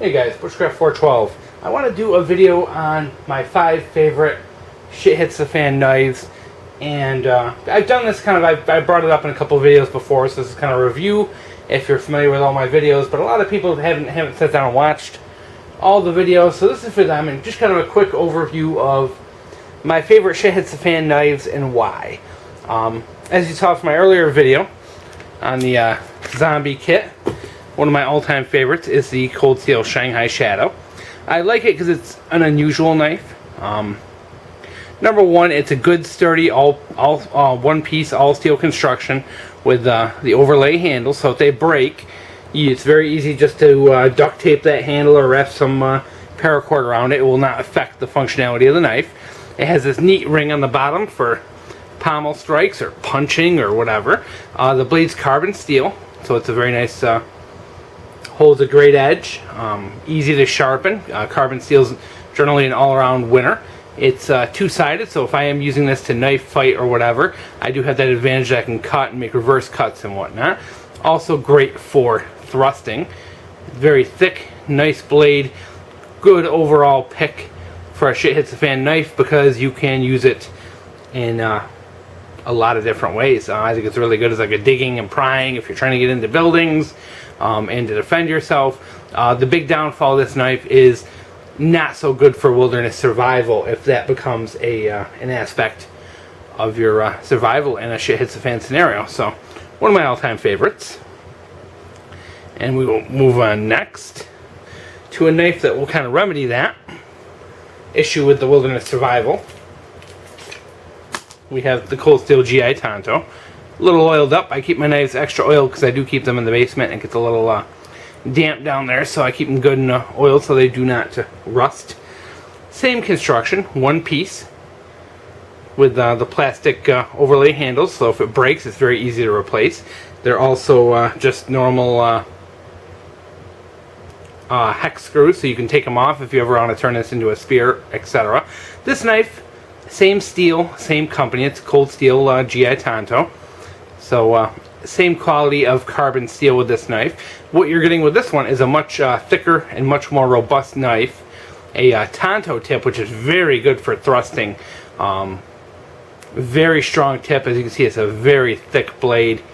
Hey guys, Bushcraft 412. I want to do a video on my 5 favorite shit hits the fan knives, and I've done this I brought it up in a couple of videos before, so this is kind of a review if you're familiar with all my videos, but a lot of people haven't sat down and watched all the videos, so this is for them, and just kind of a quick overview of my favorite shit hits the fan knives and why. As you saw from my earlier video on the zombie kit, one of my all-time favorites is the Cold Steel Shanghai Shadow. I like it because it's an unusual knife. Number one, it's a good, sturdy, all one-piece, all-steel construction with the overlay handle. So if they break, it's very easy just to duct tape that handle or wrap some paracord around it. It will not affect the functionality of the knife. It has this neat ring on the bottom for pommel strikes or punching or whatever. The blade's carbon steel, so it's a very nice. Holds a great edge, easy to sharpen. Carbon steel's generally an all-around winner. It's two-sided, so if I am using this to knife fight or whatever, I do have that advantage that I can cut and make reverse cuts and whatnot. Also great for thrusting. Very thick, nice blade. Good overall pick for a shit hits the fan knife because you can use it in a lot of different ways. I think it's really good as like a digging and prying if you're trying to get into buildings. And to defend yourself. The big downfall of this knife is not so good for wilderness survival if that becomes an aspect of your survival in a shit hits the fan scenario. So one of my all-time favorites. And we will move on next to a knife that will kind of remedy that issue with the wilderness survival. We have the Cold Steel GI Tonto. A little oiled up. I keep my knives extra oiled because I do keep them in the basement and it gets a little damp down there, so I keep them good and oiled so they do not rust. Same construction, one piece with the plastic overlay handles, so if it breaks it's very easy to replace. They're also just normal hex screws, so you can take them off if you ever want to turn this into a spear, etc. This knife, same steel, same company. It's Cold Steel GI Tanto. So same quality of carbon steel with this knife. What you're getting with this one is a much thicker and much more robust knife. A Tanto tip, which is very good for thrusting. Very strong tip. As you can see, it's a very thick blade.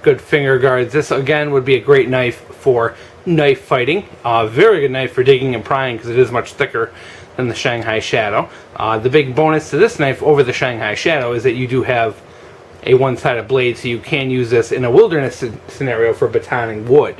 Good finger guards. This again would be a great knife for knife fighting. Very good knife for digging and prying because it is much thicker than the Shanghai Shadow. The big bonus to this knife over the Shanghai Shadow is that you do have a one-sided blade, so you can use this in a wilderness scenario for batoning wood.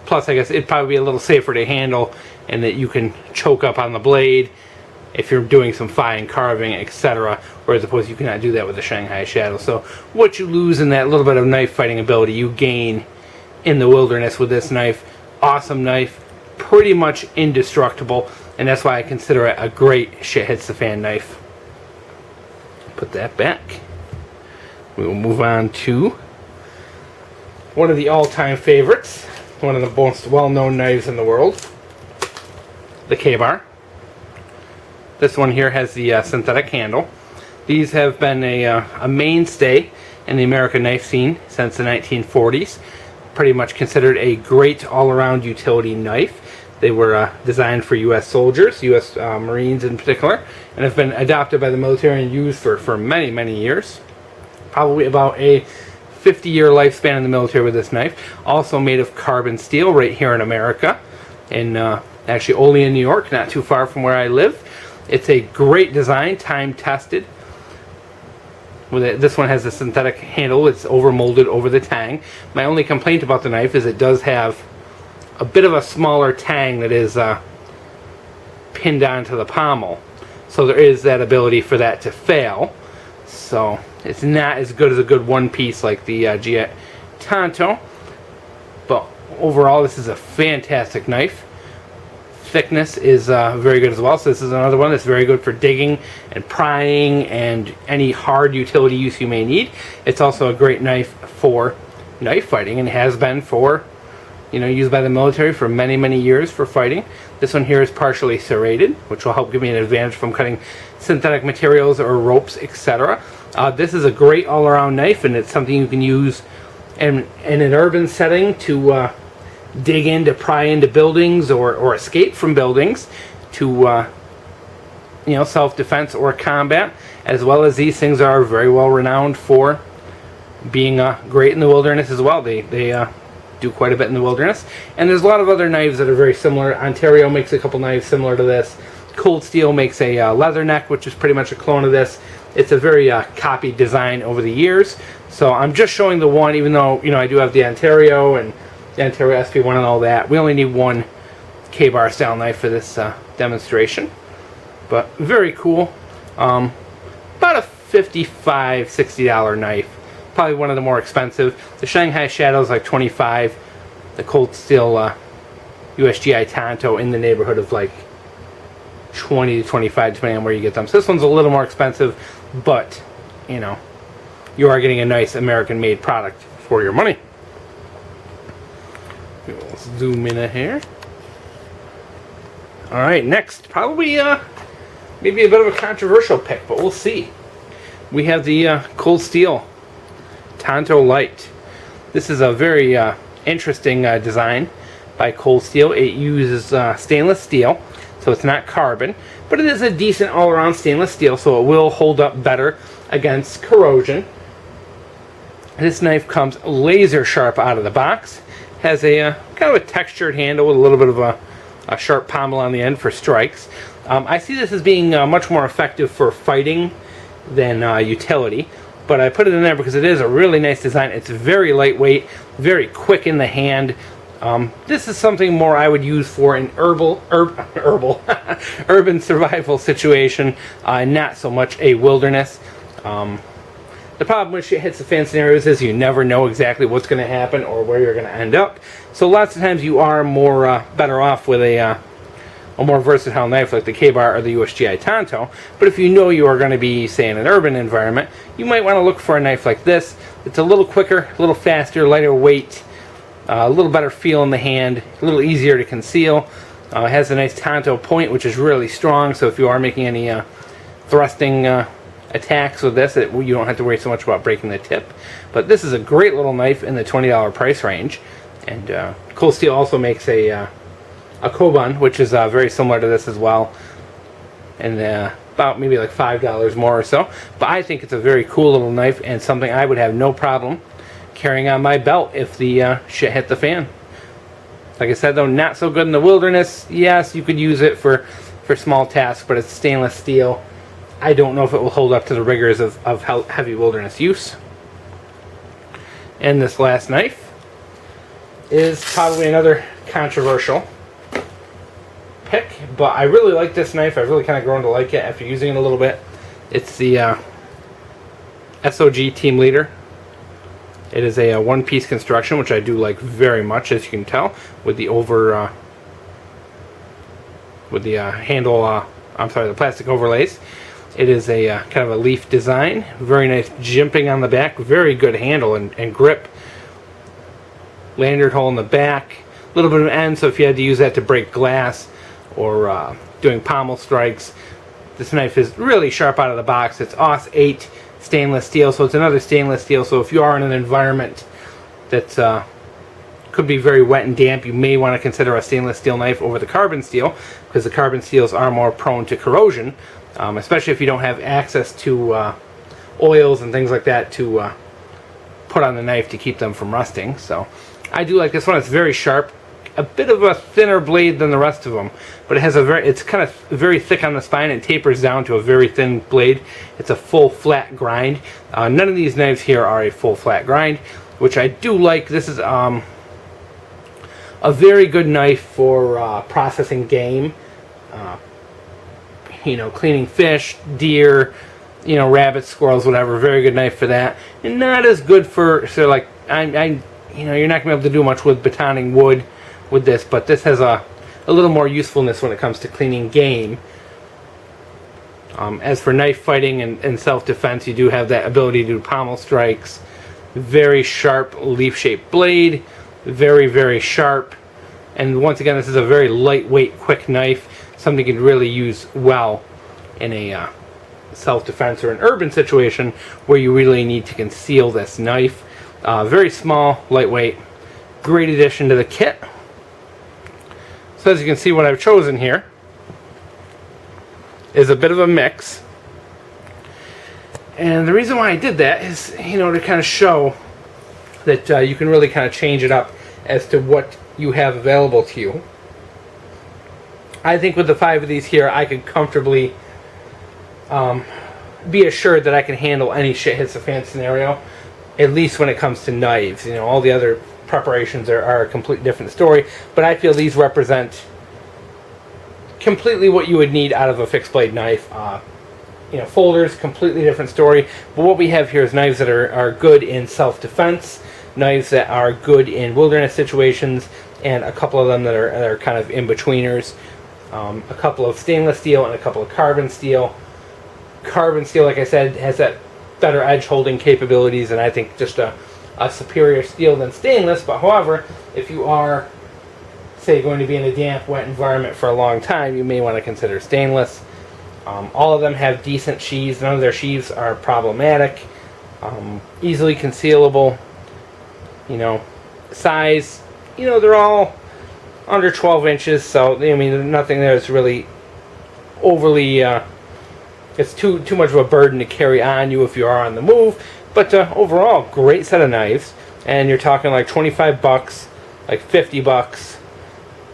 Plus, I guess it'd probably be a little safer to handle, and that you can choke up on the blade if you're doing some fine carving, etc. Whereas opposed you cannot do that with the Shanghai Shadow. So what you lose in that little bit of knife fighting ability, you gain in the wilderness with this knife. Awesome knife, pretty much indestructible, and that's why I consider it a great shit hits the fan knife. Put that back. We will move on to one of the all-time favorites, one of the most well-known knives in the world, the kabar. This one here has the synthetic handle. These have been a mainstay in the American knife scene since the 1940s. Pretty much considered a great all-around utility knife. They were designed for U.S. soldiers, U.S. Marines in particular, and have been adopted by the military and used for many, many years. Probably about a 50-year lifespan in the military with this knife. Also made of carbon steel right here in America, in actually Olean, New York, not too far from where I live. It's a great design, time-tested. This one has a synthetic handle. It's over-molded over the tang. My only complaint about the knife is it does have a bit of a smaller tang that is pinned onto the pommel, so there is that ability for that to fail. So it's not as good as a good one piece like the GI Tanto, but overall this is a fantastic knife. Thickness is very good as well, so this is another one that's very good for digging and prying and any hard utility use you may need. It's also a great knife for knife fighting and has been for used by the military for many, many years for fighting. This one here is partially serrated, which will help give me an advantage from cutting synthetic materials or ropes, etc. This is a great all-around knife, and it's something you can use in an urban setting to dig in to pry into buildings or escape from buildings to self-defense or combat, as well as these things are very well renowned for being great in the wilderness as well. They do quite a bit in the wilderness. And there's a lot of other knives that are very similar. Ontario makes a couple knives similar to this. Cold Steel makes a leather neck, which is pretty much a clone of this. It's a very copied design over the years. So I'm just showing the one, even though I do have the Ontario and the Ontario SP1 and all that. We only need one K-bar style knife for this demonstration. But very cool. About a $55, $60 knife. Probably one of the more expensive. The Shanghai Shadow is like $25. The Cold Steel usgi Tanto in the neighborhood of like $20 to $25, depending on where you get them. So this one's a little more expensive, but you are getting a nice American-made product for your money. Let's zoom in here. All right, next, probably maybe a bit of a controversial pick, but we'll see. We have the Cold Steel Tanto Lite. This is a very interesting design by Cold Steel. It uses stainless steel, so it's not carbon, but it is a decent all-around stainless steel, so it will hold up better against corrosion. This knife comes laser sharp out of the box. Has a kind of a textured handle with a little bit of a sharp pommel on the end for strikes. I see this as being much more effective for fighting than utility, but I put it in there because it is a really nice design. It's very lightweight, very quick in the hand. This is something more I would use for an urban survival situation, not so much a wilderness. The problem with shit hits the fan scenarios is you never know exactly what's going to happen or where you're going to end up. So lots of times you are more better off with a more versatile knife like the K-bar or the usgi Tanto. But if you know you are going to be, say, in an urban environment, you might want to look for a knife like this. It's a little quicker, a little faster, lighter weight, a little better feel in the hand, a little easier to conceal. It has a nice Tanto point, which is really strong, so if you are making any thrusting attacks with this, you don't have to worry so much about breaking the tip. But this is a great little knife in the $20 price range. And Cold Steel also makes a Koban, which is very similar to this as well, and about maybe like $5 more or so. But I think it's a very cool little knife and something I would have no problem carrying on my belt if the shit hit the fan. Like I said, though, not so good in the wilderness. Yes, you could use it for small tasks, but it's stainless steel. I don't know if it will hold up to the rigors of heavy wilderness use. And this last knife is probably another controversial pick, but I really like this knife. I've really kind of grown to like it after using it a little bit. It's the SOG Team Leader. It is a one-piece construction, which I do like very much, as you can tell, with the the plastic overlays. It is a kind of a leaf design, very nice jimping on the back, very good handle and grip. Lanyard hole in the back, a little bit of an end, so if you had to use that to break glass or doing pommel strikes, this knife is really sharp out of the box. It's AUS 8 stainless steel, so it's another stainless steel, so if you are in an environment that could be very wet and damp, you may want to consider a stainless steel knife over the carbon steel, because the carbon steels are more prone to corrosion, especially if you don't have access to oils and things like that to put on the knife to keep them from rusting. So I do like this one. It's very sharp, a bit of a thinner blade than the rest of them, but it has it's kind of very thick on the spine and tapers down to a very thin blade. It's a full flat grind. None of these knives here are a full flat grind, which I do like. This is a very good knife for processing game, cleaning fish, deer, rabbits, squirrels, whatever. Very good knife for that, and not as good for you're not gonna be able to do much with batoning wood with this, but this has a little more usefulness when it comes to cleaning game. As for knife fighting and self-defense, you do have that ability to do pommel strikes. Very sharp leaf-shaped blade, very, very sharp. And once again, this is a very lightweight, quick knife, something you can really use well in a self-defense or an urban situation where you really need to conceal this knife. Very small, lightweight, great addition to the kit. So as you can see, what I've chosen here is a bit of a mix. And the reason why I did that is, to kind of show that you can really kind of change it up as to what you have available to you. I think with the 5 of these here, I could comfortably be assured that I can handle any shit hits the fan scenario, at least when it comes to knives. All the other preparations are a completely different story, but I feel these represent completely what you would need out of a fixed blade knife. Folders, completely different story, but what we have here is knives that are good in self-defense, knives that are good in wilderness situations, and a couple of them that are kind of in-betweeners. A couple of stainless steel and a couple of carbon steel. Carbon steel, like I said, has that better edge holding capabilities, and I think just a superior steel than stainless. But however, if you are, say, going to be in a damp, wet environment for a long time, you may want to consider stainless. All of them have decent sheaths. None of their sheaths are problematic. Easily concealable. Size, they're all under 12 inches, so nothing there is really overly it's too much of a burden to carry on you if you are on the move. But overall, great set of knives, and you're talking like 25 bucks, like 50 bucks,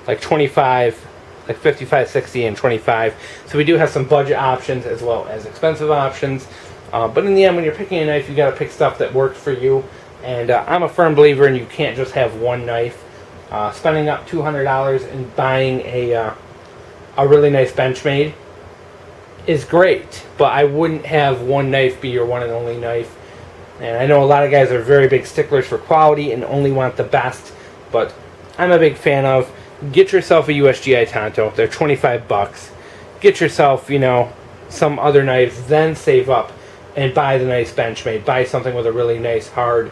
like 25, like 55, 60, and 25. So we do have some budget options as well as expensive options, but in the end, when you're picking a knife, you got to pick stuff that works for you. And I'm a firm believer in you can't just have one knife. Spending up $200 and buying a really nice Benchmade is great, but I wouldn't have one knife be your one and only knife. And I know a lot of guys are very big sticklers for quality and only want the best, but I'm a big fan of, get yourself a USGI Tanto. They're 25 bucks. Get yourself, some other knives, then save up and buy the nice Benchmade. Buy something with a really nice hard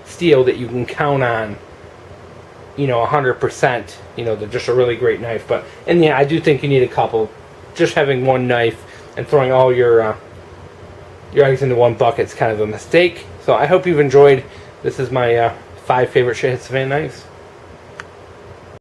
steel that you can count on, 100%, they're just a really great knife. But in the end, I do think you need a couple. Just having one knife and throwing all your eggs into one bucket is kind of a mistake. So I hope you've enjoyed. This is my 5 favorite shit hits the fan knives.